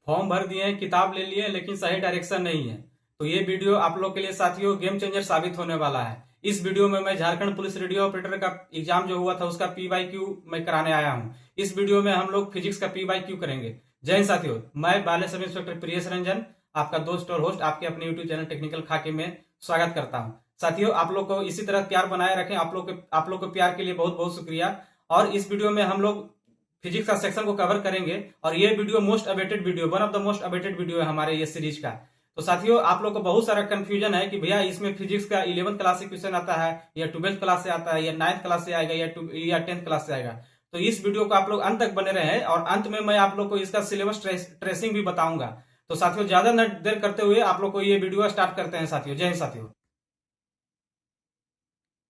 Form भर दिए हैं, किताब ले लिए हैं, लेकिन सही डायरेक्शन नहीं है। तो ये वीडियो आप लोग के लिए साथियों गेम चेंजर साबित होने वाला है। इस वीडियो में मैं झारखंड पुलिस रेडियो ऑपरेटर का एग्जाम जो हुआ था उसका PYQ मैं कराने आया हूँ। इस वीडियो में हम लोग फिजिक्स का PYQ करेंगे। जय हिंद साथियों, मैं बाले सब इंस्पेक्टर प्रियेश रंजन, आपका दोस्त और होस्ट, आपके अपने यूट्यूब चैनल टेक्निकल खाके में स्वागत करता हूँ। साथियों, आप लोग को इसी तरह प्यार बनाए रखें। आप लोग के प्यार के लिए बहुत बहुत शुक्रिया। और इस वीडियो में हम लोग फिजिक्स का सेक्शन को कवर करेंगे और ये video most awaited video, one of the most awaited video है हमारे ये सीरीज का। तो साथियों, आप लोग को बहुत सारा कंफ्यूजन है कि भैया इसमें फिजिक्स का 11th क्लास से क्वेश्चन आता है या 12th क्लास से आता है या 9th क्लास से आएगा या 10th क्लास से आएगा। तो इस वीडियो को आप लोग अंत तक बने रहे और अंत में मैं आप लोग को इसका सिलेबस ट्रेसिंग भी बताऊंगा। तो साथियों, ज्यादा न देर करते हुए आप लोग को ये वीडियो स्टार्ट करते हैं साथियों। जय हिंद साथियों।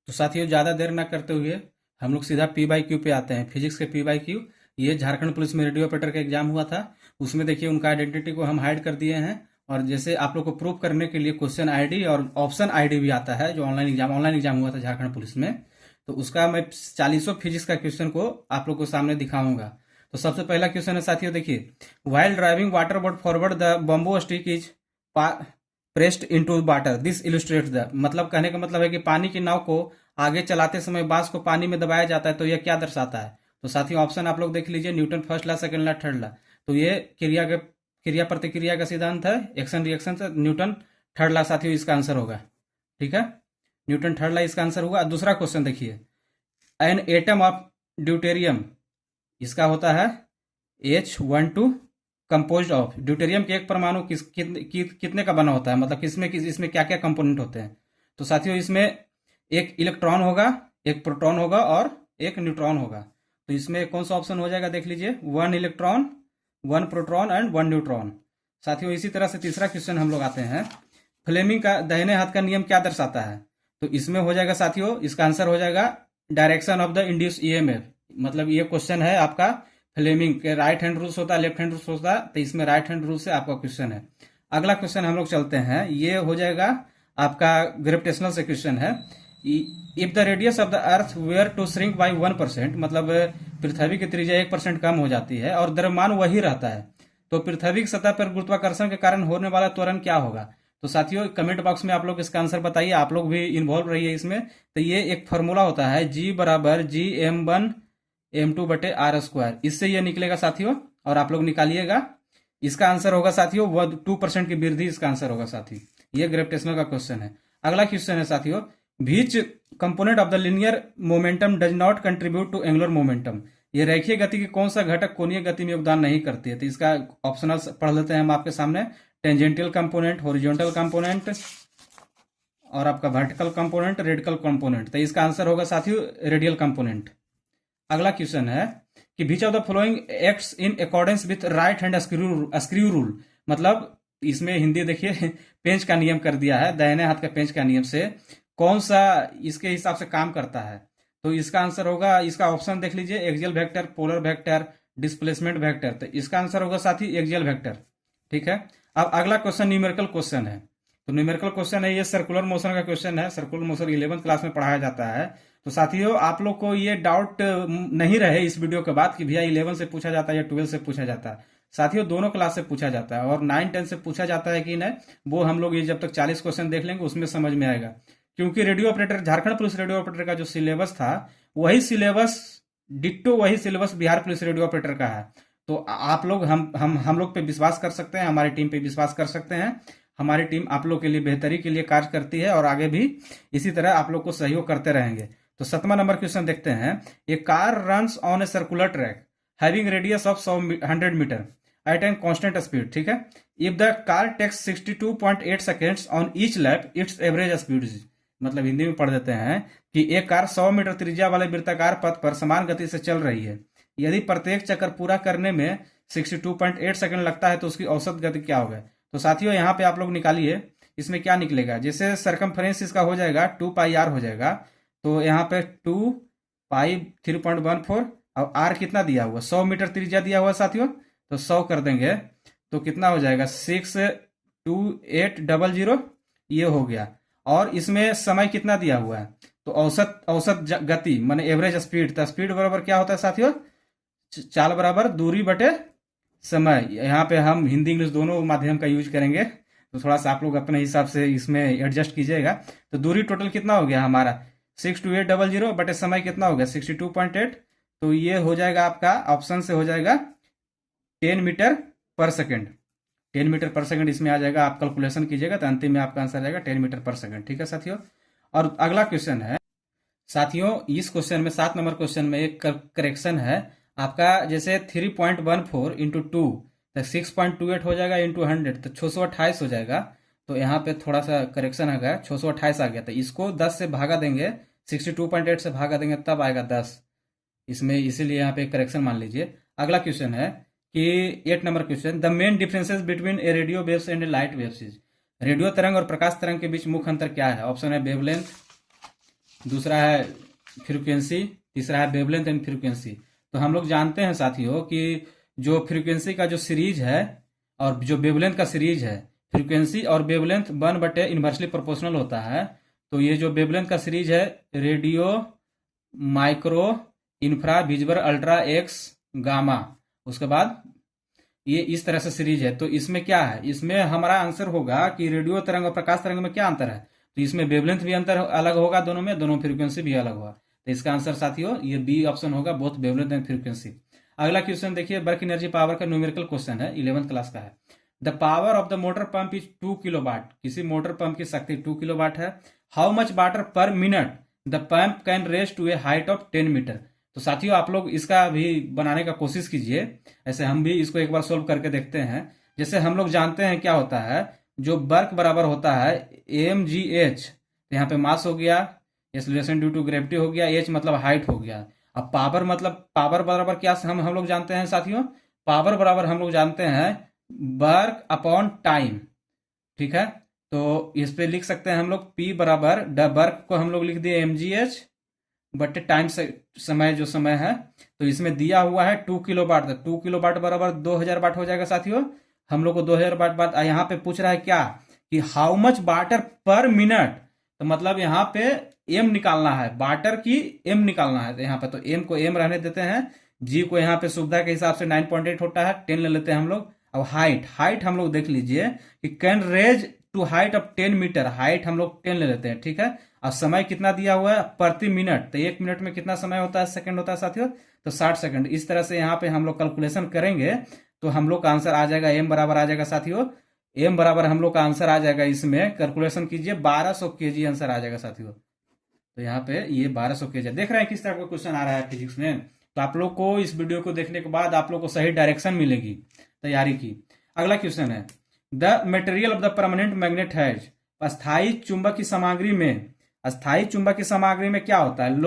तो साथियों, ज्यादा देर ना करते हुए हम लोग सीधा PYQ पे आते हैं। फिजिक्स के PYQ, ये झारखंड पुलिस में रेडियो ऑपरेटर का एग्जाम हुआ था, उसमें देखिए उनका आइडेंटिटी को हम हाइड कर दिए हैं। और जैसे आप लोग को प्रूव करने के लिए क्वेश्चन आईडी और ऑप्शन आईडी भी आता है, जो ऑनलाइन एग्जाम हुआ था झारखंड पुलिस में, तो उसका मैं 40 फिजिक्स का क्वेश्चन को आप लोग को सामने दिखाऊंगा। तो सबसे पहला क्वेश्चन है साथियों, देखिए, while driving water boat forward the bamboo stick is pressed into water, this illustrates the, मतलब कहने का मतलब है कि पानी की नाव को आगे चलाते समय बांस को पानी में दबाया जाता है। तो यह क्या दर्शाता है? तो साथियों, ऑप्शन आप लोग देख लीजिए, Newton first law, second law, third law. तो ये क्रिया प्रतिक्रिया का सिद्धांत है, एक्शन रिएक्शन से, न्यूटन थर्ड लॉ साथियों इसका आंसर होगा। ठीक है, न्यूटन थर्ड लॉ इसका आंसर होगा। दूसरा क्वेश्चन देखिए, एन एटम ऑफ ड्यूटेरियम, इसका होता है H12 कंपोज्ड ऑफ, ड्यूटेरियम के एक परमाणु कितने का बना होता है, मतलब इसमें क्या क्या कंपोनेंट होते हैं? तो साथियों, इसमें एक इलेक्ट्रॉन होगा, एक प्रोटॉन होगा और एक न्यूट्रॉन होगा। तो इसमें कौन सा ऑप्शन हो जाएगा? देख लीजिए, 1 इलेक्ट्रॉन, 1 प्रोटॉन एंड 1 न्यूट्रॉन। साथियों, इसी तरह से तीसरा क्वेश्चन हम लोग आते हैं, फ्लेमिंग का दाहिने हाथ का नियम क्या दर्शाता है? तो इसमें हो जाएगा साथियों, इसका आंसर हो जाएगा direction of the induce EMF। मतलब ये क्वेश्चन है आपका फ्लेमिंग के राइट हैंड रूल्स होता है, लेफ्ट हैंड रूल्स होता है, तो इसमें राइट हैंड रूल से आपका क्वेश्चन है। अगला क्वेश्चन हम लोग चलते हैं, ये हो जाएगा आपका ग्रेविटेशनल से क्वेश्चन है। If the radius of the earth were to shrink by 1%, मतलब पृथ्वी की त्रिज्या 1% कम हो जाती है और द्रव्यमान वही रहता है, तो पृथ्वी की सतह पर गुरुत्वाकर्षण के कारण होने वाला त्वरण क्या होगा? तो साथियों, कमेंट बॉक्स में आप लोग इसका आंसर बताइए, आप लोग भी इन्वॉल्व रहिए इसमें। तो ये एक फॉर्मूला होता है, G बराबर Gm1m2/r², इससे ये निकलेगा साथियों, और आप लोग निकालिएगा। इसका आंसर होगा साथियों, वो 2% की वृद्धि इसका आंसर होगा साथियों। ये ग्रेविटेशनल का क्वेश्चन है। अगला क्वेश्चन है साथियों, which component of the linear momentum does not contribute to angular momentum, ये रेखीय गति की कौन सा घटक कोणीय गति में योगदान नहीं करती है? तो इसका ऑप्शनल पढ़ लेते हैं हम आपके सामने, टेंजेंटियल कंपोनेंट, हॉरिजॉन्टल कंपोनेंट और आपका वर्टिकल कंपोनेंट, रेडिकल कंपोनेंट। तो इसका आंसर होगा साथियों रेडियल कंपोनेंट। अगला क्वेश्चन है कि which of the following acts in accordance with right hand screw rule, मतलब इसमें हिंदी देखिए पेंच का नियम कर दिया है, दाहिने हाथ का पेंच का नियम से कौन सा इसके हिसाब से काम करता है? तो इसका आंसर होगा, इसका ऑप्शन देख लीजिए, axial vector, polar vector, displacement vector. तो इसका आंसर होगा साथी एक्सियल वेक्टर। ठीक है, अब अगला क्वेश्चन न्यूमेरिकल क्वेश्चन है। तो न्यूमेरिकल क्वेश्चन है, ये सर्कुलर मोशन का क्वेश्चन है। सर्कुलर मोशन 11th क्लास में पढ़ाया जाता है। तो साथियों, आप लोग को ये डाउट नहीं रहे इस वीडियो के बाद कि भैया 11 से पूछा जाता है या 12 से पूछा जाता है। साथियों, दोनों क्लास से पूछा जाता है और 9-10 से पूछा जाता है कि नहीं, वो हम लोग ये जब तक 40 क्वेश्चन देख लेंगे उसमें समझ में आएगा। क्योंकि radio operator, Jharkhand police radio operator का जो सिलेबस था, वही सिलेबस डिट्टो वही syllabus Bihar police radio operator का है। तो आप लोग हम लोग पे विश्वास कर सकते हैं, हमारी टीम पे विश्वास कर सकते हैं। हमारी टीम आप लोग के लिए बेहतरी के लिए कार्य करती है और आगे भी इसी तरह आप लोग को सहयोग करते रहेंगे। तो 7वां नंबर क्वेश्चन देखते हैं, a car runs on a circular track having radius of 100 metre at a constant speed. ठीक है, if the car takes 62.8 seconds on each lap, it's average speed, मतलब हिंदी में पढ़ देते हैं कि एक कार 100 मीटर त्रिज्या वाले वृत्ताकार पथ पर समान गति से चल रही है। यदि प्रत्येक चक्कर पूरा करने में 62.8 सेकंड लगता है तो उसकी औसत गति क्या होगा? तो साथियों, यहाँ पे आप लोग निकालिए, इसमें क्या निकलेगा? जैसे सरकमफ्रेंस इसका हो जाएगा 2πr हो जाएगा, तो यहाँ पे 2π 3.14 और r कितना दिया हुआ, 100 मीटर त्रिज्या दिया हुआ साथियों, तो 100 कर देंगे तो कितना हो जाएगा, 62800, ये हो गया। और इसमें समय कितना दिया हुआ है, तो औसत गति माने एवरेज स्पीड, तो स्पीड बराबर क्या होता है साथियों, चाल बराबर दूरी बटे समय, यहाँ पे हम हिंदी इंग्लिश दोनों माध्यम का यूज करेंगे, तो थोड़ा सा आप लोग अपने हिसाब से इसमें एडजस्ट कीजिएगा। तो दूरी टोटल कितना हो गया हमारा 62800, बटे समय कितना हो गया 62.8। तो ये हो जाएगा आपका ऑप्शन से हो जाएगा 10 मीटर पर सेकेंड। 10 मीटर पर सेकंड इसमें आ जाएगा, आप कैलकुलेशन कीजिएगा तो अंतिम में आपका आंसर आ जाएगा 10 मीटर पर सेकंड। ठीक है साथियों। और अगला क्वेश्चन है साथियों, इस क्वेश्चन में 7 नंबर क्वेश्चन में एक करेक्शन है आपका। जैसे 3.14 इंटू 2 तो 6.28 हो जाएगा, इंटू 100 तो 628 हो जाएगा। तो यहाँ पे थोड़ा सा करेक्शन आ गया, 628 आ गया। तो इसको 10 से भागा देंगे, 62.8 से भागा देंगे तब आएगा 10 इसमें, इसीलिए यहाँ पे करेक्शन मान लीजिए। अगला क्वेश्चन है कि 8 number question, the main differences between A radio waves and A light waves is. Radio तरंग और प्रकाश तरंग के बीच मुख्य अंतर क्या है? ऑप्शन है वेवलेंथ, दूसरा है फ्रीक्वेंसी, तीसरा है वेवलेंथ एंड फ्रीक्वेंसी। तो हम लोग जानते हैं साथियों कि जो फ्रीक्वेंसी का जो सीरीज है और जो वेवलेंथ का सीरीज है, फ्रीक्वेंसी और वेवलेंथ 1/, इनवर्सली प्रोपोर्शनल होता है। तो ये जो वेवलेंथ का सीरीज है radio, micro, infra, visible, ultra, x, gamma, उसके बाद ये इस तरह से सीरीज है। तो इसमें क्या है, इसमें हमारा आंसर होगा कि रेडियो तरंग और प्रकाश तरंग में क्या अंतर है। तो इसमें वेवलेंथ भी अंतर अलग होगा, दोनों में, दोनों फ्रीक्वेंसी भी अलग होगा। तो इसका आंसर साथियों ये बी ऑप्शन होगा, बोथ वेवलेंथ एंड फ्रीक्वेंसी। अगला क्वेश्चन देखिए, वर्क एनर्जी पावर का न्यूमेरिकल क्वेश्चन है, 11th क्लास का है। The power of the motor pump is 2 kilowatt. किसी मोटर पंप की शक्ति 2 किलोवाट है। How much water per minute the pump can raise to a height of 10 metre. तो साथियों आप लोग इसका भी बनाने का कोशिश कीजिए, ऐसे हम भी इसको एक बार सोल्व करके देखते हैं। जैसे हम लोग जानते हैं क्या होता है, जो वर्क बराबर होता है mgh, तो यहाँ पे मास हो गया, एक्सीलरेशन ड्यू टू ग्रेविटी हो गया, h मतलब हाइट हो गया। अब पावर मतलब पावर बराबर क्या हम लोग जानते हैं साथियों, पावर बराबर हम लोग जानते हैं वर्क अपॉन टाइम। ठीक है, तो इस पे लिख सकते हैं हम लोग P बराबर वर्क को हम लोग लिख दिए mgh बट टाइम से समय जो समय है। तो इसमें दिया हुआ है 2 किलो वाट, 2 किलो वाट बराबर 2000 वाट हो जाएगा साथियों। हम लोग को 2000 वाट यहाँ पे पूछ रहा है क्या कि how much water per minute. तो मतलब यहाँ पे एम निकालना है, वाटर की एम निकालना है। तो यहाँ पे तो एम को एम रहने देते हैं, जी को यहाँ पे सुविधा के हिसाब से 9.8 होता है, 10 ले लेते हैं हम लोग। अब हाइट हम लोग देख लीजिए कि can raise to height of 10 metre, height हम लोग 10 ले लेते हैं। ठीक है, और समय कितना दिया हुआ है प्रति मिनट, तो 1 मिनट में कितना समय होता है, सेकंड होता है साथियों, तो 60 सेकंड। इस तरह से यहाँ पे हम लोग कैलकुलेशन करेंगे तो हम लोग का आंसर आ जाएगा, एम बराबर आ जाएगा साथियों, एम बराबर हम लोग का आंसर आ जाएगा, इसमें कैलकुलेशन कीजिए 1200 केजी आंसर आ जाएगा साथियों। तो यहाँ पे ये 1200 केजी देख रहे हैं किस तरह का क्वेश्चन आ रहा है फिजिक्स में। तो आप लोग को इस वीडियो को देखने के बाद आप लोग को सही डायरेक्शन मिलेगी तैयारी की। अगला क्वेश्चन है, the material of the permanent magnet has. अस्थायी चुंबक की सामग्री में, अस्थायी चुंबक की सामग्री में क्या होता है,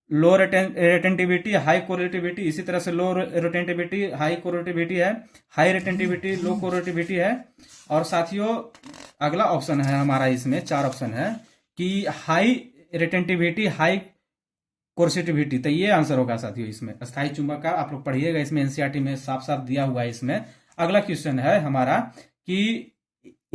लो रेटेंटिविटी, हाई कोरेटिविटी। इसी तरह से लो रेटेंटिविटी, हाई कोरेटिविटी है, हाई रेटेंटिविटी, लो कोरेटिविटी है। और साथियों अगला ऑप्शन है हमारा, इसमें 4 ऑप्शन है कि हाई रेटेंटिविटी, हाई कोर्सिटिविटी। तो ये आंसर होगा साथियों इसमें, अस्थायी चुंबक का आप लोग पढ़िएगा, इसमें एनसीईआरटी में साफ साफ दिया हुआ है इसमें। अगला क्वेश्चन है हमारा कि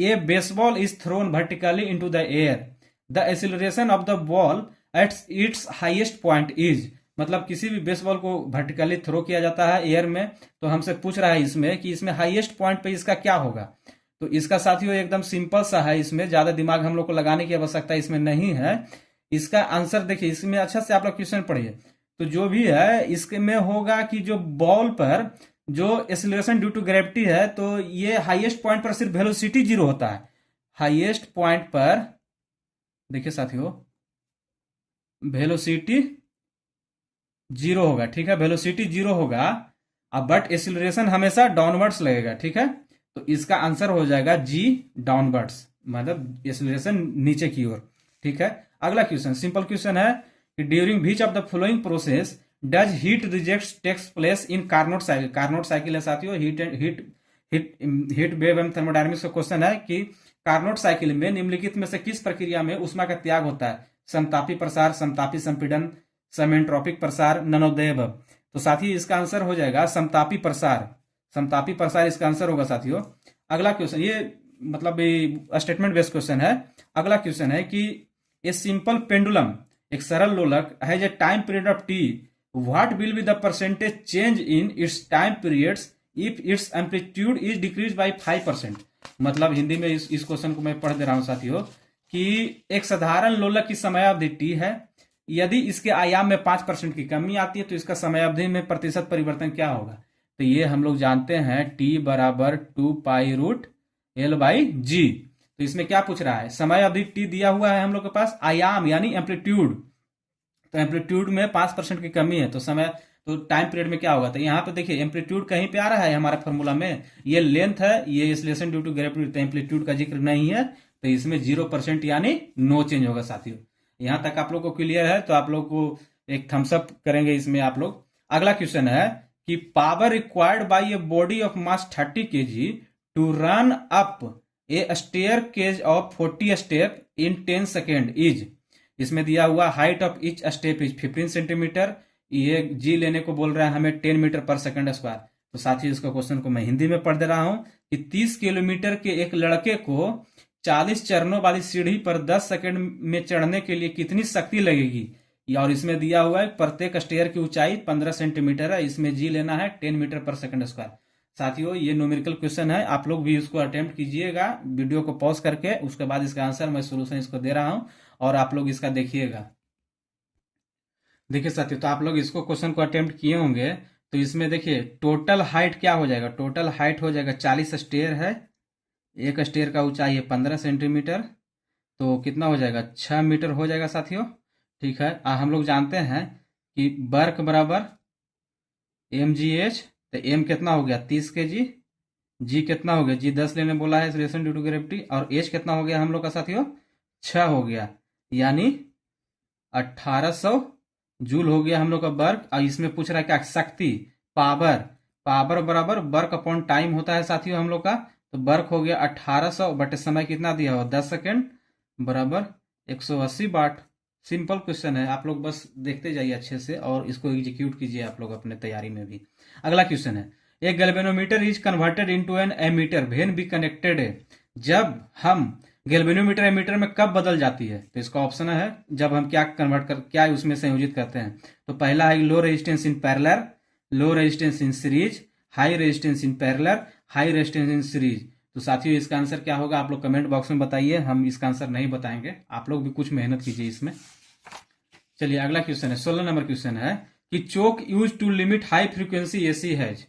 a baseball is thrown vertically into the air, the acceleration of the ball at its highest point is. मतलब किसी भी बेसबॉल को वर्टिकली थ्रो किया जाता है एयर में, तो हमसे पूछ रहा है इसमें कि इसमें हाईएस्ट पॉइंट पे इसका क्या होगा। तो इसका साथियों एकदम सिंपल सा है, इसमें ज्यादा दिमाग हम लोग को लगाने की आवश्यकता इसमें नहीं है। इसका आंसर देखिए, इसमें अच्छा से आप लोग क्वेश्चन पढ़िए। तो जो भी है इसके में होगा कि जो बॉल पर जो एक्सीलरेशन ड्यू टू ग्रेविटी है, तो ये हाईएस्ट पॉइंट पर सिर्फ वेलोसिटी 0 होता है। हाईएस्ट पॉइंट पर देखिए साथियों वेलोसिटी 0 होगा। ठीक है, वेलोसिटी 0 होगा, अब बट एक्सीलरेशन हमेशा डाउनवर्ड्स लगेगा। ठीक है, तो इसका आंसर हो जाएगा जी, डाउनवर्ड्स, मतलब एक्सीलरेशन नीचे की ओर। ठीक है, अगला क्वेश्चन सिंपल क्वेश्चन है कि during which of the following process does heat reject takes place in Carnot cycle. Carnot cycle है साथियों, हीट वेव एंड थर्मोडायनामिक्स का क्वेश्चन है कि कार्नोट साइकिल में निम्नलिखित में से किस प्रक्रिया में ऊष्मा का त्याग होता है, समतापी प्रसार, समतापी संपीड़न, समेंट्रोपिक प्रसार, ननोदेव। तो साथियों इसका आंसर हो जाएगा समतापी प्रसार, समतापी प्रसार इसका आंसर होगा साथियों। अगला क्वेश्चन, ये मतलब स्टेटमेंट बेस्ड क्वेश्चन है। अगला क्वेश्चन है कि ए सिंपल पेंडुलम, एक सरल लोलक, has a time period of T, what will be the percentage change in its time periods if its amplitude is decrease by 5%। मतलब हिंदी में इस क्वेश्चन को मैं पढ़ दे रहा हूं साथियों कि एक साधारण लोलक की समयावधि टी है, यदि इसके आयाम में 5% की कमी आती है तो इसका समयावधि में प्रतिशत परिवर्तन क्या होगा। तो ये हम लोग जानते हैं टी बराबर 2π√L/g। तो इसमें क्या पूछ रहा है, समय अवधि टी दिया हुआ है हम लोग के पास, आयाम यानी एम्पलीट्यूड, तो एम्पलीट्यूड में 5% की कमी है तो समय, तो टाइम पीरियड में क्या होगा। तो यहाँ पे देखिए एम्पलीट्यूड कहीं पे आ रहा है हमारा फॉर्मूला में, ये लेंथ है, ये एक्सीलरेशन ड्यू टू ग्रेविटी, तो एम्पलीट्यूड का जिक्र नहीं है, तो इसमें 0% यानी नो चेंज होगा साथियों। यहाँ तक आप लोग को क्लियर है तो आप लोग को एक थम्स अप करेंगे इसमें आप लोग। अगला क्वेश्चन है कि power required by a body of mass 30 kg to run up a staircase of 40 step in 10 second is. इसमें दिया हुआ height of each step is 15 centimetre, ये जी लेने को बोल रहा है हमें 10 मीटर पर सेकंड स्क्वायर। तो साथ ही इसका क्वेश्चन को मैं हिंदी में पढ़ दे रहा हूं कि 30 किलोमीटर के एक लड़के को 40 चरणों वाली सीढ़ी पर 10 सेकंड में चढ़ने के लिए कितनी शक्ति लगेगी। और इसमें दिया हुआ है प्रत्येक स्टेयर की ऊंचाई 15 सेंटीमीटर है, इसमें जी लेना है 10 मीटर पर सेकंड स्क्वायर। साथियों ये न्यूमेरिकल क्वेश्चन है, आप लोग भी इसको अटेम्प्ट कीजिएगा वीडियो को पॉज करके, उसके बाद इसका आंसर मैं सोल्यूशन इसको दे रहा हूं और आप लोग इसका देखिएगा। देखिए साथियों तो आप लोग इसको क्वेश्चन को अटेम्प्ट किए होंगे, तो इसमें देखिए टोटल हाइट क्या हो जाएगा, टोटल हाइट हो जाएगा 40 स्टेयर है, एक स्टेयर का ऊंचाई है 15 सेंटीमीटर, तो कितना हो जाएगा 6 मीटर हो जाएगा साथियों। ठीक है, हम लोग जानते हैं कि वर्क बराबर mgh, तो m कितना हो गया 30 kg, g कितना हो गया, g 10 लेने बोला है एक्सीलरेशन ड्यू टू ग्रेविटी, और h कितना हो गया हम लोग का साथियों 6 हो गया, यानी 1800 जूल हो गया हम लोग का वर्क। और इसमें पूछ रहा है क्या शक्ति, पावर, पावर बराबर वर्क अपॉन टाइम होता है साथियों हम लोग का, तो वर्क हो गया 1800 बटे समय कितना दिया हुआ 10 सेकेंड बराबर 180 वाट। सिंपल क्वेश्चन है, आप लोग बस देखते जाइए अच्छे से और इसको एग्जीक्यूट कीजिए आप लोग अपने तैयारी में भी। अगला क्वेश्चन है, एक galvanometer is converted into an ammeter when be connected है। जब हम गैल्वेनोमीटर एमीटर में कब बदल जाती है, तो इसका ऑप्शन है जब हम क्या कन्वर्ट कर, क्या उसमें संयोजित करते हैं। तो पहला है low resistance in parallel, low resistance in series, high resistance in parallel, high resistance in series. तो साथियों इसका आंसर क्या होगा आप लोग कमेंट बॉक्स में बताइए, हम इसका आंसर नहीं बताएंगे, आप लोग भी कुछ मेहनत कीजिए इसमें। चलिए अगला क्वेश्चन है 16 नंबर क्वेश्चन है कि choke use to limit high frequency AC has.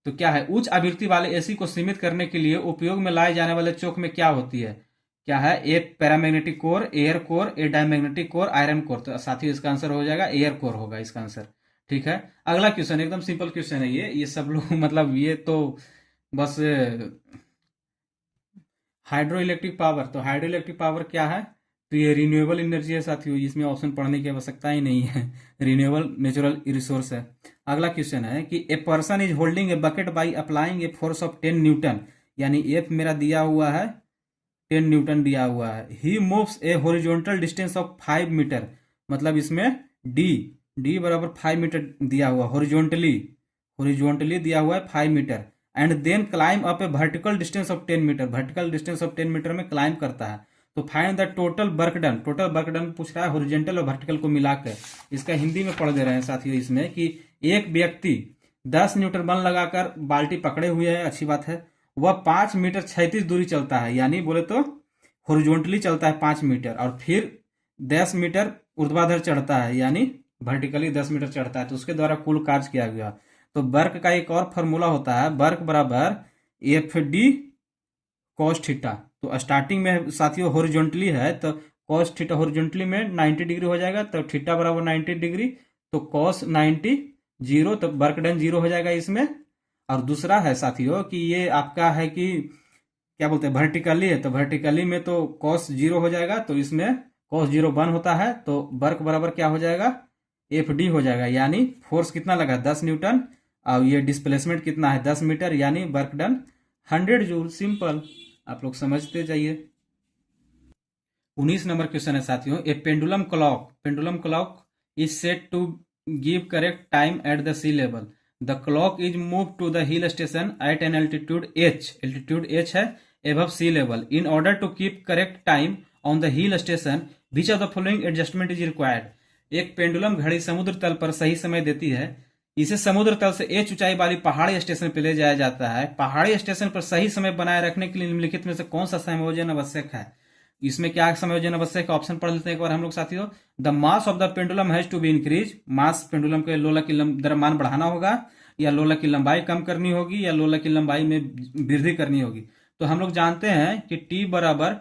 तो क्या है, उच्च आवृत्ति वाले एसी को सीमित करने के लिए उपयोग में लाए जाने वाले चोक में क्या होती है, क्या है, ए पैरामैग्नेटिक कोर, एयर कोर, ए डायमैग्नेटिक कोर, आयरन कोर। तो साथियों इसका आंसर हो जाएगा एयर कोर होगा इसका आंसर। ठीक है, अगला क्वेश्चन एकदम सिंपल क्वेश्चन है, ये सब लोग मतलब ये तो बस हाइड्रो इलेक्ट्रिक पावर, तो हाइड्रो इलेक्ट्रिक पावर क्या है, तो ये रिन्यूएबल एनर्जी है साथियों, इसमें ऑप्शन पढ़ने की आवश्यकता ही नहीं है, रिन्यूएबल नेचुरल रिसोर्स है। अगला क्वेश्चन है कि a person is holding a bucket by applying a force of 10 newton, यानी एफ मेरा दिया हुआ है 10 न्यूटन दिया हुआ है। He moves a horizontal distance of 5 metre, मतलब इसमें डी बराबर 5 मीटर दिया हुआ, हॉरिजॉन्टली दिया हुआ है 5 metre, and then climb up a vertical distance of 10 metre, vertical distance of 10 metre में क्लाइम करता है। तो find the total work done, total work done पूछ रहा है हॉरिजॉन्टल और वर्टिकल को मिलाकर। इसका हिंदी में पढ़ दे रहे हैं साथियों इसमें कि एक व्यक्ति 10 न्यूटन बल लगाकर बाल्टी पकड़े हुए है, अच्छी बात है, वह 5 मीटर क्षैतिज दूरी चलता है, यानी बोले तो हॉरिजॉन्टली चलता है 5 मीटर, और फिर 10 मीटर ऊर्ध्वाधर चढ़ता है, यानी वर्टिकली 10 मीटर चढ़ता है, तो उसके द्वारा कुल कार्य किया गया। तो वर्क का एक और फॉर्मूला होता है, वर्क बराबर एफ डी कॉस थीटा। तो स्टार्टिंग में साथियों हॉरिजॉन्टली है तो कॉस थीटा हॉरिजॉन्टली में 90 डिग्री हो जाएगा, तो थीटा बराबर 90 डिग्री, तो कॉस 90 0, तो वर्क डन 0 हो जाएगा इसमें। और दूसरा है साथियों कि ये आपका है कि क्या बोलते हैं वर्टिकली है, तो वर्टिकली में तो कॉस 0 हो जाएगा, तो इसमें कॉस 0 1 होता है, तो वर्क बराबर क्या हो जाएगा एफ डी हो जाएगा, यानी फोर्स कितना लगा 10 न्यूटन, और ये डिस्प्लेसमेंट कितना है 10 मीटर, यानी वर्क डन 100 जूल। सिंपल, आप लोग समझते जाइए। 19 नंबर क्वेश्चन है साथियों, a pendulum clock is set to give correct time at the sea level. The clock is move to the hill station at an altitude h है above sea level in order to keep correct time on the hill station, which of the following adjustment is required. एक pendulum घड़ी समुद्र तल पर सही समय देती है, इसे समुद्र तल से एच ऊंचाई वाली पहाड़ी स्टेशन पर ले जाया जाता है। पहाड़ी स्टेशन पर सही समय बनाए रखने के लिए निम्नलिखित में से कौन सा संयोजन आवश्यक है? इसमें क्या संयोजन आवश्यक है? ऑप्शन पढ़ लेते हैं एक बार हम लोग साथियों। The mass of the pendulum has to be increase, mass pendulum के लोलक की द्रव्यमान बढ़ाना होगा, या लोलक की लंबाई कम करनी होगी, या लोलक की लंबाई में वृद्धि करनी होगी। तो हम लोग जानते हैं कि टी बराबर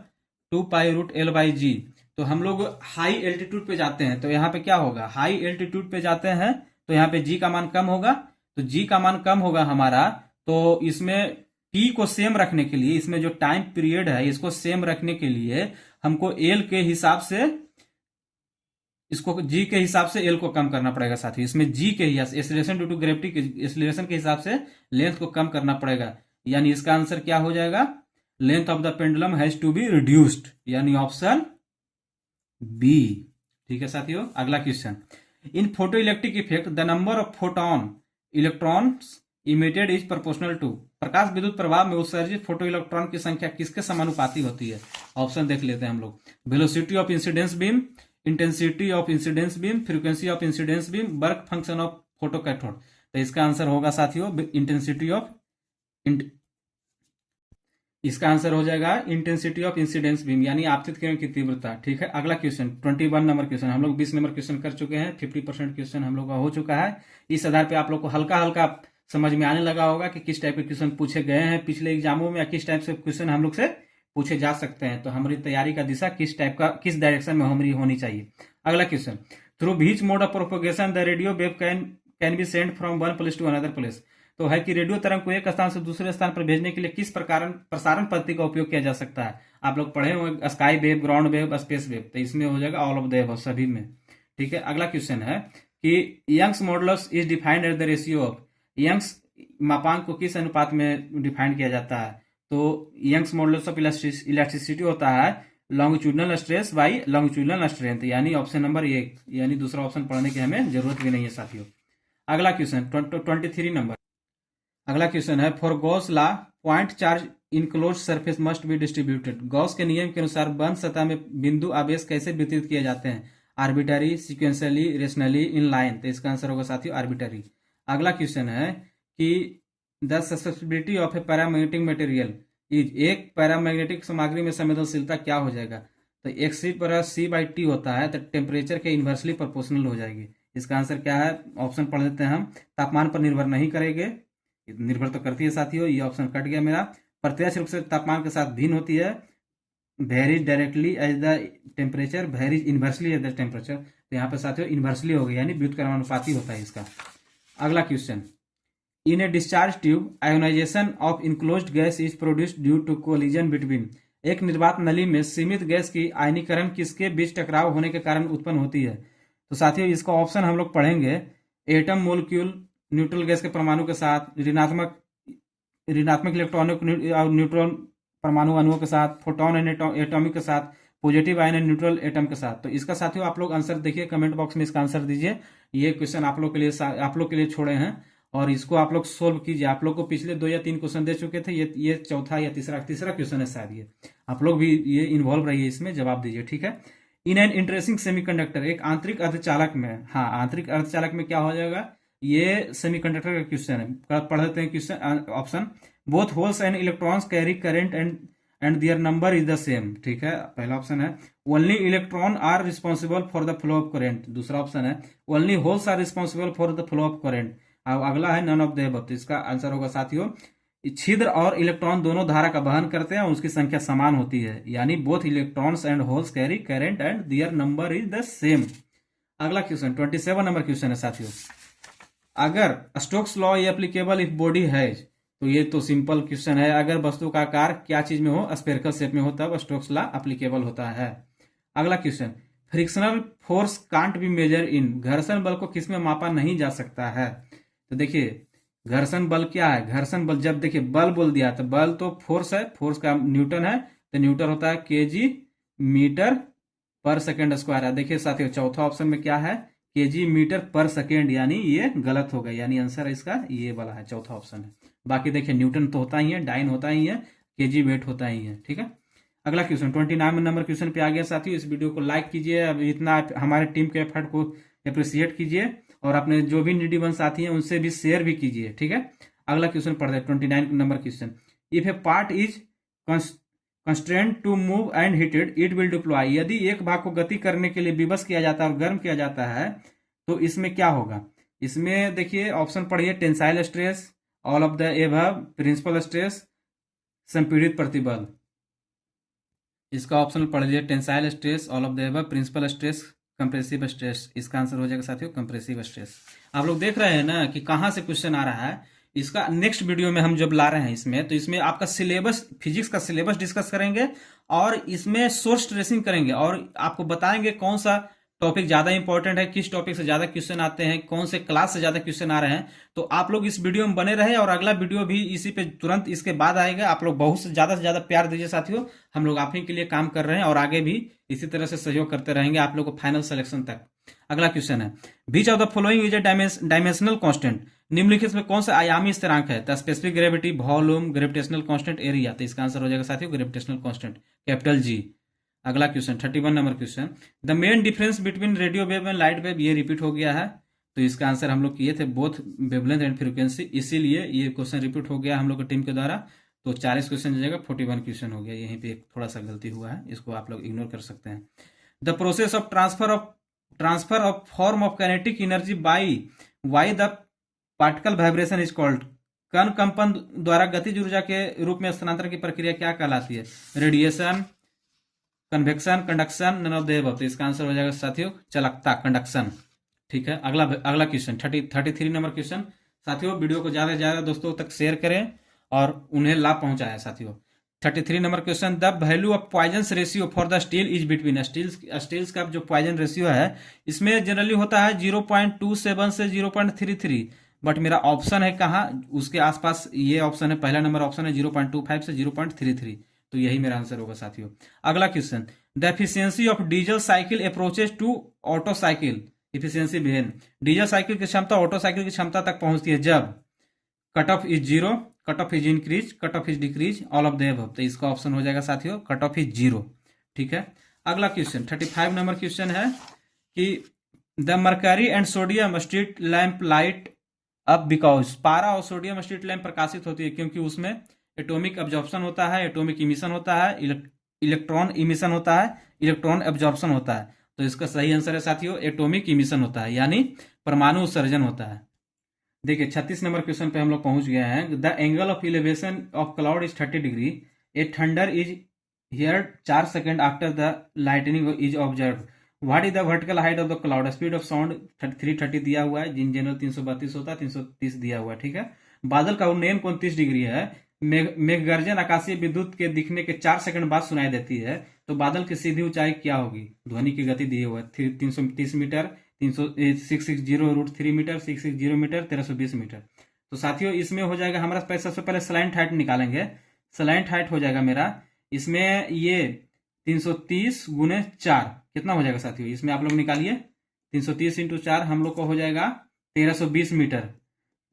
2π√L/g। तो हम लोग हाई एल्टीट्यूड पे जाते हैं, तो यहाँ पे क्या होगा, हाई एल्टीट्यूड पे जाते हैं तो यहाँ पे जी का मान कम होगा। तो जी का मान कम होगा हमारा, तो इसमें टी को सेम रखने के लिए, इसमें जो टाइम पीरियड है इसको सेम रखने के लिए हमको एल के हिसाब से, इसको जी के हिसाब से एल को कम करना पड़ेगा साथी। इसमें जी के ही एक्सीलरेशन ड्यू टू ग्रेविटी के एक्सीलरेशन के हिसाब से लेंथ को कम करना पड़ेगा। यानी इसका आंसर क्या हो जाएगा, length of the pendulum has to be reduced, यानी ऑप्शन बी। ठीक है साथियों, अगला question. In photo electric effect the number of photon electrons emitted is proportional to, प्रकाश विद्युत प्रभाव में उत्सर्जित फोटो इलेक्ट्रॉन की संख्या किसके समानुपाती होती है? ऑप्शन देख लेते हैं हम लोग। Velocity of incidence beam, intensity of incidence beam, frequency of incidence beam, work function of photo cathode. तो इसका आंसर होगा साथियों इंटेंसिटी ऑफ, इसका आंसर हो जाएगा इंटेंसिटी ऑफ इंसिडेंस बीम, यानी आपतित किरण की तीव्रता। ठीक है, अगला क्वेश्चन 21 नंबर क्वेश्चन। हम लोग 20 नंबर क्वेश्चन कर चुके हैं, 50% क्वेश्चन हम लोग का हो चुका है। इस आधार पे आप लोग को हल्का हल्का समझ में आने लगा होगा कि किस टाइप के क्वेश्चन पूछे गए हैं पिछले एग्जामों में, या किस टाइप से क्वेश्चन हम लोग से पूछे जा सकते हैं। तो हमारी तैयारी का दिशा किस टाइप का, किस डायरेक्शन में हमारी होनी चाहिए। अगला question, through which mode of propagation the radio wave can be send from one place to another place. तो है कि रेडियो तरंग को एक स्थान से दूसरे स्थान पर भेजने के लिए किस प्रकार प्रसारण पद्धति का उपयोग किया जा सकता है? आप लोग पढ़े होंगे sky wave, ground wave, space wave. तो इसमें हो जाएगा ऑल ऑफ द अबव, सभी में। ठीक है, अगला क्वेश्चन है कि Young's modulus is defined at the ratio of, Young's मापांक को किस अनुपात में डिफाइन किया जाता है? तो यंग्स मॉडुलस ऑफ इलास्टिसिटी होता है longitudinal stress by longitudinal strength, यानी ऑप्शन नंबर 1, यानी दूसरा ऑप्शन पढ़ने की हमें जरूरत भी नहीं है साथियों। अगला क्वेश्चन 23 नंबर। अगला क्वेश्चन है for Gauss law point charge in close surface must be distributed. Gauss के नियम के अनुसार बंद सतह में बिंदु आवेश कैसे वितरित किए जाते हैं? Arbitrary, sequentially, rationally, in line. तो इसका आंसर होगा साथियों आर्बिटरी। अगला क्वेश्चन है कि the susceptibility of A paramagnetic material is, एक पैरामैग्नेटिक सामग्री में संवेदनशीलता क्या हो जाएगा? तो एक C/T होता है, तो टेम्परेचर के इन्वर्सली प्रोपोर्शनल हो जाएगी। इसका आंसर क्या है? ऑप्शन पढ़ लेते हैं हम। तापमान पर निर्भर नहीं करेंगे, निर्भर तो करती है साथियों, ये ऑप्शन कट गया मेरा। प्रत्यक्ष रूप से तापमान के साथ भिन्न होती है, varies directly as the temperature, varies inversely as the temperature. तो यहाँ पे साथियों इन्वर्सली हो गई, यानी व्युत्क्रमानुपाती होता है इसका। अगला question, in a discharge tube ionization of enclosed gas is produced due to collision between, एक निर्वात नली में सीमित गैस की आयनीकरण किसके बीच टकराव होने के कारण उत्पन्न होती है? तो साथियों इसका ऑप्शन हम लोग पढ़ेंगे, एटम मोलिक्यूल न्यूट्रल गैस के परमाणु के साथ, ऋणात्मक इलेक्ट्रॉनिक न्यूट्रॉन परमाणु अणुओं के साथ, फोटोन एंड एटॉमिक के साथ, positive ion and neutral atom के साथ। तो इसका साथियों आप लोग आंसर देखिए, कमेंट बॉक्स में इसका आंसर दीजिए। ये क्वेश्चन आप लोग के लिए छोड़े हैं और इसको आप लोग सोल्व कीजिए। आप लोग को पिछले 2 या 3 क्वेश्चन दे चुके थे, ये चौथा या तीसरा क्वेश्चन है शायद ये। आप लोग भी ये इन्वॉल्व रहिए, इसमें जवाब दीजिए। ठीक है, इन एन इंटरेस्टिंग सेमीकंडक्टर, एक आंतरिक अर्धचालक में, हाँ आंतरिक अर्धचालक में क्या हो जाएगा? ये सेमीकंडक्टर का क्वेश्चन है, पढ़ लेते हैं question. Option, both holes and electrons carry current and their number is the same. ठीक है, पहला ऑप्शन है only electron are responsible for the flow of current. दूसरा ऑप्शन है only holes are responsible for the flow of current. अब अगला है none of the above. तो इसका आंसर होगा साथियों, छिद्र और इलेक्ट्रॉन दोनों धारा का वहन करते हैं और उसकी संख्या समान होती है, यानी both electrons and holes carry current and their number is the same. अगला क्वेश्चन 27 नंबर क्वेश्चन है साथियों, अगर Stokes law applicable if body has, तो ये तो सिंपल क्वेश्चन है, अगर वस्तु का आकार क्या चीज में हो, स्फेरिकल शेप में हो, तब स्टोक्स लॉ एप्लीकेबल होता है। अगला question, frictional force can't be measure in, घर्षण बल को किसमें मापा नहीं जा सकता है? तो देखिए घर्षण बल क्या है, घर्षण बल, जब देखिए बल बोल दिया तो बल तो फोर्स है, फोर्स का न्यूटन है, तो न्यूटन होता है केजी मीटर पर सेकेंड स्क्वायर है। देखिए साथियों चौथा ऑप्शन में क्या है, केजी मीटर पर सेकेंड, यानी ये गलत हो गया, यानी आंसर इसका ये वाला है, चौथा ऑप्शन है। बाकी देखिए न्यूटन तो होता ही है, डाइन होता ही है, केजी वेट होता ही है। ठीक है, अगला क्वेश्चन 29 नंबर क्वेश्चन पे आ गया साथियों। इस वीडियो को लाइक कीजिए, अब इतना हमारे टीम के एफर्ट को अप्रिशिएट कीजिए और अपने जो भी नीडी वन साथी हैं उनसे भी शेयर भी कीजिए, ठीक है। अगला क्वेश्चन पढ़ते हैं, 29 number question. If a part is constraint to move and heated it will deploy. यदि एक भाग को गति करने के लिए विवश किया जाता है और गर्म किया जाता है तो इसमें क्या होगा। इसमें देखिए ऑप्शन पढ़िए, tensile stress, all of the above, principal stress, संपीड़ित प्रतिबल। इसका ऑप्शन पढ़ लीजिए, tensile stress, all of the above, principal stress, compressive stress. इसका आंसर हो जाएगा साथियों कंप्रेसिव स्ट्रेस। आप लोग देख रहे हैं ना कि कहां से क्वेश्चन आ रहा है। इसका नेक्स्ट वीडियो में हम जब ला रहे हैं इसमें, तो इसमें आपका सिलेबस, फिजिक्स का सिलेबस डिस्कस करेंगे और इसमें सोर्स ट्रेसिंग करेंगे और आपको बताएंगे कौन सा टॉपिक ज्यादा इंपॉर्टेंट है, किस टॉपिक से ज्यादा क्वेश्चन आते हैं, कौन से क्लास से ज्यादा क्वेश्चन आ रहे हैं। तो आप लोग इस वीडियो में बने रहे और अगला वीडियो भी इसी पे तुरंत इसके बाद आएगा। आप लोग बहुत से ज्यादा प्यार दीजिए साथियों, हम लोग आप ही के लिए काम कर रहे हैं और आगे भी इसी तरह से सहयोग करते रहेंगे आप लोग को फाइनल सिलेक्शन तक। अगला क्वेश्चन है, which of the following is a dimensional constant. निम्नलिखित में कौन सा आयामी स्थिरांक है। The specific gravity, volume, gravitational constant, area. तो इसका आंसर हो जाएगा साथियों ग्रेविटेशनल कांस्टेंट, कैपिटल जी। अगला question 31 number question, the main difference between radio wave and light wave. ये रिपीट हो गया है, तो इसका आंसर हम लोग किए थे बोथ वेवलेंथ एंड फ्रीक्वेंसी, इसीलिए ये क्वेश्चन रिपीट हो गया हम लोग की टीम के द्वारा। तो 40 क्वेश्चन जगह 41 क्वेश्चन हो गया, यहीं पे एक थोड़ा सा गलती हुआ है, इसको आप लोग इग्नोर कर सकते हैं। The process of transfer of form of kinetic energy by why the particle vibration is called. कण कंपन द्वारा गतिज ऊर्जा के रूप में स्थानांतरण की प्रक्रिया क्या कहलाती है। Radiation, convection, conduction, none of the above. तो इसका आंसर हो जाएगा साथियों चलकता, कंडक्शन, ठीक है। अगला क्वेश्चन 33 नंबर क्वेश्चन। साथियों वीडियो को ज्यादा से ज्यादा दोस्तों तक शेयर करें और उन्हें लाभ पहुंचाएं साथियों। 33 number question, the value of Poisson ratio for the steel is between. Steels का जो पॉइजन रेशियो है इसमें जनरली होता है 0.27 से 0.33, बट मेरा ऑप्शन है कहाँ, उसके आसपास ये ऑप्शन है, पहला नंबर ऑप्शन है 0.25 से 0.33, तो यही मेरा आंसर होगा साथियों। अगला question, the efficiency of diesel cycle approaches to Otto cycle. Efficiency बेन, डीजल साइकिल की क्षमता ऑटो साइकिल की क्षमता तक पहुंचती है जब cut off is zero, cut off is increase, cut off is decrease, all of the above. तो इसका ऑप्शन हो जाएगा साथियों कट ऑफ इज जीरो, ठीक है। अगला क्वेश्चन 35 नंबर क्वेश्चन है कि the mercury and sodium street lamp light up because. पारा और सोडियम स्ट्रीट लैंप प्रकाशित होती है क्योंकि उसमें एटॉमिक एब्जॉर्प्शन होता है, एटॉमिक इमिशन होता है, इलेक्ट्रॉन इमिशन होता है, इलेक्ट्रॉन एब्जॉर्प्शन होता है। तो इसका सही आंसर है साथियों एटॉमिक इमिशन होता है, यानी परमाणु उत्सर्जन होता है। देखिए 36 नंबर क्वेश्चन पे हम लोग पहुंच गए हैं। The angle of elevation of cloud is 30 degree. A thunder is here 4 second after the lightning is observe. What is the vertical height of the cloud. Speed of sound 330 दिया हुआ है, जिन general 332 होता है, 330 दिया हुआ है, ठीक है। बादल का उन्नयन कोण 30 डिग्री है। मेघगर्जन आकाशीय विद्युत के दिखने के 4 सेकंड बाद सुनाई देती है, तो बादल की सीधी ऊंचाई क्या होगी। ध्वनि की गति दी हुआ है 330 मीटर, 660 मीटर, 660 मीटर, 1320 मीटर। तो साथियों इसमें हो जाएगा हमारा सबसे पहले स्लैंट हाइट निकालेंगे। स्लैंट हाइट हो जाएगा मेरा इसमें ये 330 गुने 4 कितना हो जाएगा साथियों, इसमें आप लोग निकालिए। 330 इंटू 4 हम लोग को हो जाएगा 1320 मीटर,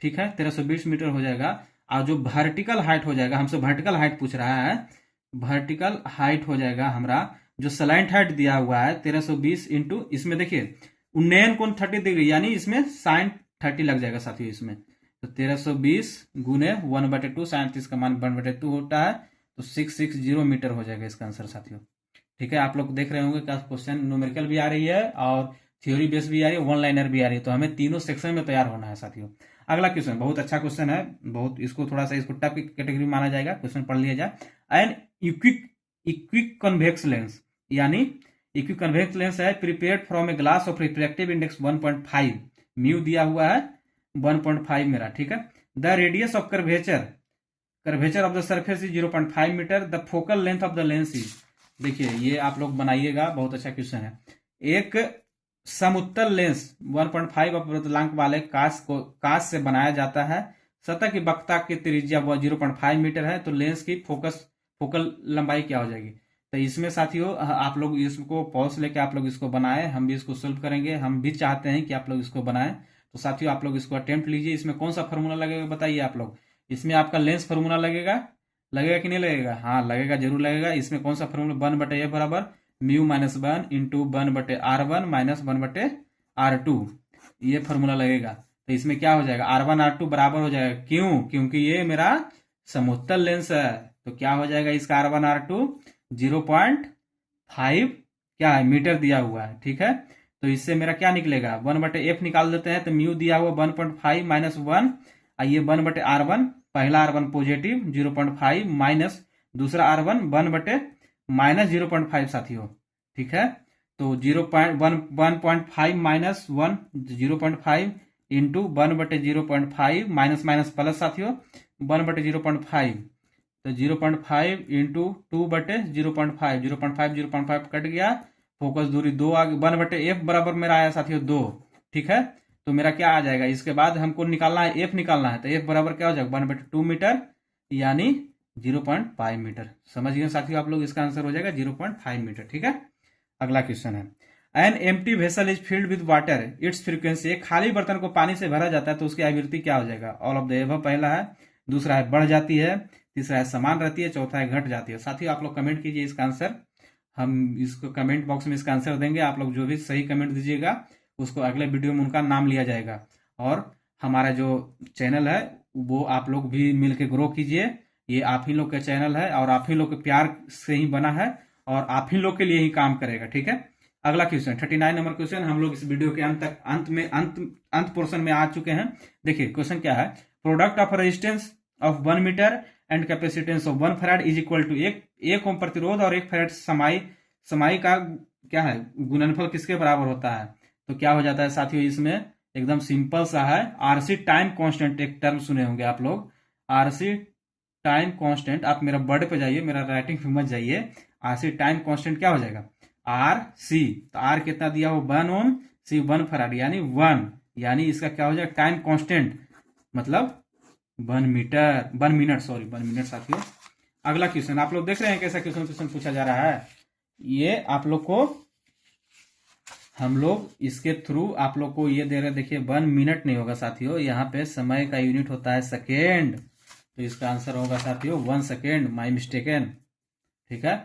ठीक है, 1320 मीटर हो जाएगा। और जो वर्टिकल हाइट हो जाएगा, हमसे वर्टिकल हाइट पूछ रहा है, वर्टिकल हाइट हो जाएगा हमारा जो स्लैंट हाइट दिया हुआ है 1320 इंटू, इसमें देखिए उन्नयन कोण 30 डिग्री, यानी इसमें साइन 30 लग जाएगा साथियों इसमें। तो 1320 गुने 1/2, साइन 30 का मान 1/2 होता है, तो 660 मीटर हो जाएगा इसका आंसर साथियों, ठीक है। आप लोग देख रहे होंगे कि क्वेश्चन न्यूमेरिकल भी आ रही है और थ्योरी बेस भी आ रही है, वन लाइनर भी आ रही है, तो हमें तीनों सेक्शन में तैयार होना है साथियों। अगला क्वेश्चन बहुत अच्छा क्वेश्चन है, बहुत इसको थोड़ा सा इसको टफ कैटेगरी माना जाएगा, क्वेश्चन पढ़ लिया जाए। एन इक्विक कन्वेक्स लेंस, यानी इक्विक कन्वेक्स लेंस है prepared from a glass of reflective index 1.5, mu दिया हुआ है 1.5 मेरा, ठीक है। The radius of curvature of the surface is 0.5 metre. The focal length of the lens is, देखिए ये आप लोग बनाइएगा, बहुत अच्छा क्वेश्चन है। एक समतल लेंस 1.5 अपवर्तनांक वाले कांच से बनाया जाता है। सतह की वक्रता की त्रिज्या 0.5 मीटर है, तो लेंस की फोकल लंबाई क्या हो जाएगी। तो इसमें साथियों आप लोग इसको पॉज लेके आप लोग इसको बनाएं, हम भी इसको सोल्व करेंगे, हम भी चाहते हैं कि आप लोग इसको बनाएं। तो साथियों आप लोग इसको अटेम्प्ट लीजिए। इसमें कौन सा फॉर्मूला लगेगा बताइए आप लोग। इसमें आपका लेंस फॉर्मूला लगेगा कि नहीं लगेगा, हाँ लगेगा, जरूर लगेगा। इसमें कौन सा फॉर्मूला, 1/a बराबर म्यू -1 इंटू 1/r1 -1/r2। ये फॉर्मूला लगेगा, तो इसमें क्या हो जाएगा, R1 R2 बराबर हो जाएगा। क्यों? क्योंकि ये मेरा समोत्तल लेंस है, तो क्या हो जाएगा इसका R1 R2 0.5 क्या है मीटर दिया हुआ है, ठीक है। तो इससे मेरा क्या निकलेगा, 1/f निकाल देते हैं, तो म्यू दिया हुआ 1.5 माइनस 1, ये 1/R1, पहला R1 पॉजिटिव 0.5 माइनस दूसरा R1 1/- 0.5 साथियों, ठीक है। तो 1.5 minus 1 0.5 into 1/0.5 minus minus plus साथियों 1/0.5, तो 0.5 इंटू 2/0.5, 0.5 कट गया, फोकस दूरी 2 आ गई, 1/f बराबर मेरा आया साथियों 2, ठीक है। तो मेरा क्या आ जाएगा, इसके बाद हमको निकालना है f निकालना है, तो f बराबर क्या हो जाएगा 1/2 मीटर यानी 0.5 मीटर। समझ गए साथियों आप लोग, इसका आंसर हो जाएगा 0.5 मीटर, ठीक है। अगला क्वेश्चन है, an empty vessel is filled with water, it's frequency, एक खाली बर्तन को पानी से भरा जाता है तो उसकी आवृत्ति क्या हो जाएगा, ऑल ऑफ द एबव पहला है, दूसरा है बढ़ जाती है, तीसरा है समान रहती है, चौथा है घट जाती है। साथियों आप लोग कमेंट कीजिए इसका आंसर, हम इसको कमेंट बॉक्स में इसका आंसर देंगे। आप लोग जो भी सही कमेंट दीजिएगा उसको अगले वीडियो में उनका नाम लिया जाएगा। और हमारा जो चैनल है वो आप लोग भी मिलकर ग्रो कीजिए, ये आप ही लोग का चैनल है और आप ही लोग के प्यार से ही बना है और आप ही लोग के लिए ही काम करेगा, ठीक है। अगला क्वेश्चन 39 नंबर क्वेश्चन, हम लोग इस वीडियो के अंत पोर्शन में आ चुके हैं। देखिए क्वेश्चन क्या है, product of resistance of 1 metre and capacitance of 1 farad is equal to, एक ओम प्रतिरोध और 1 फैराड समाई का क्या है गुणनफल किसके बराबर होता है। तो क्या हो जाता है साथियों, इसमें एकदम सिंपल सा है, आरसी टाइम कांस्टेंट, एक टर्म सुने होंगे आप लोग, आरसी टाइम कांस्टेंट, आप मेरा वर्ड पे जाइए, मेरा राइटिंग पे मत जाइए, आरसी टाइम कांस्टेंट क्या हो जाएगा आर सी, तो आर कितना दिया हो 1 ओम, सी 1 फैराड यानी 1, यानी इसका क्या हो जाएगा टाइम कांस्टेंट मतलब 1 मिनट साथियों। अगला क्वेश्चन आप लोग देख रहे हैं कैसा क्वेश्चन पूछा जा रहा है, ये आप लोग को हम लोग इसके थ्रू आप लोग को ये दे रहे, देखिए 1 मिनट नहीं होगा साथियों, यहाँ पे समय का यूनिट होता है सेकेंड, तो इसका आंसर होगा साथियों 1 सेकेंड, माई मिस्टेकन, ठीक है।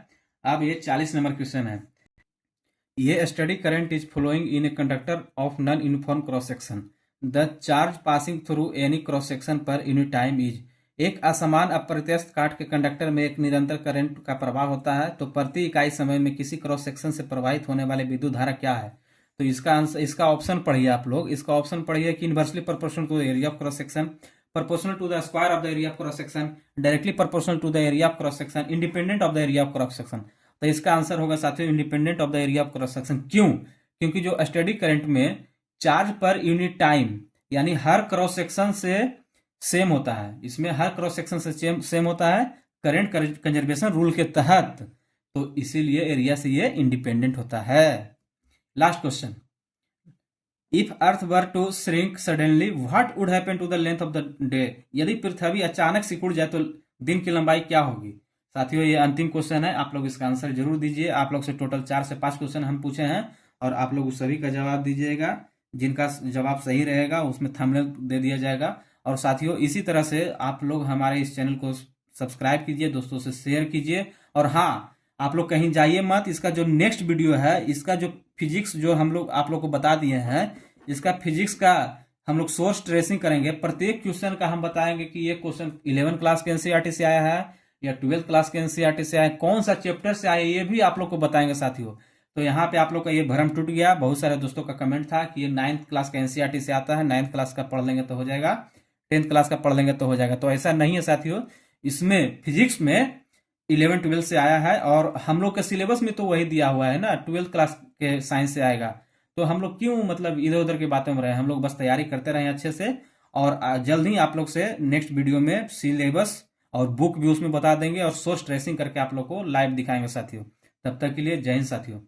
अब ये 40 नंबर क्वेश्चन है, ये steady current is flowing in a conductor of non uniform cross section, the charge passing through any cross section per unit time is, एक असमान अप्रत्यस्त काट के कंडक्टर में एक निरंतर करंट का प्रवाह होता है, तो प्रति इकाई समय में किसी क्रॉस सेक्शन से प्रवाहित होने वाले विद्युत धारा क्या है। तो इसका आंसर, इसका ऑप्शन पढ़िए आप लोग, इसका ऑप्शन पढ़िए कि inversely proportional to the area of cross section, proportional to the square of the area of cross section, directly proportional to the area of cross section, independent of the area of cross section। तो इसका answer होगा साथियों independent of the area of cross section. क्यों? क्योंकि जो study current में charge पर unit time यानी हर क्रॉस सेक्शन से सेम होता है, इसमें हर क्रॉस सेक्शन से सेम होता है करंट कंजर्वेशन रूल के तहत, तो इसीलिए एरिया से ये इंडिपेंडेंट होता है। Last question, if earth were to shrink suddenly what would happen to the length of the day, यदि पृथ्वी अचानक सिकुड़ जाए तो दिन की लंबाई क्या होगी। साथियों ये अंतिम क्वेश्चन है, आप लोग इसका आंसर जरूर दीजिए। आप लोग से टोटल 4 से 5 क्वेश्चन हम पूछे हैं और आप लोग उस सभी का जवाब दीजिएगा, जिनका जवाब सही रहेगा उसमें थंबनेल दे दिया जाएगा। और साथियों इसी तरह से आप लोग हमारे इस चैनल को सब्सक्राइब कीजिए, दोस्तों से शेयर कीजिए, और हाँ आप लोग कहीं जाइए मत, इसका जो नेक्स्ट वीडियो है, इसका जो फिजिक्स जो हम लोग आप लोग को बता दिए हैं, इसका फिजिक्स का हम लोग सोर्स ट्रेसिंग करेंगे, प्रत्येक क्वेश्चन का हम बताएंगे कि ये क्वेश्चन 11 क्लास के एनसीईआरटी से आया है या 12th क्लास के एनसीईआरटी से आया है, कौन सा चैप्टर से आया ये भी आप लोग को बताएंगे साथियों। तो यहाँ पे आप लोग का ये भ्रम टूट गया, बहुत सारे दोस्तों का कमेंट था कि ये 9th क्लास का एनसीईआरटी से आता है, 9th क्लास का पढ़ लेंगे तो हो जाएगा, 10th क्लास का पढ़ लेंगे तो हो जाएगा, तो ऐसा नहीं है साथियों। इसमें फिजिक्स में 11 12 से आया है और हम लोग के सिलेबस में तो वही दिया हुआ है ना, 12th क्लास के साइंस से आएगा, तो हम लोग क्यों मतलब इधर उधर की बातों में रहे, हम लोग बस तैयारी करते रहे अच्छे से, और जल्द ही आप लोग से नेक्स्ट वीडियो में सिलेबस और बुक भी उसमें बता देंगे और सोर्स ट्रेसिंग करके आप लोग को लाइव दिखाएंगे साथियों। तब तक के लिए जय हिंद साथियों।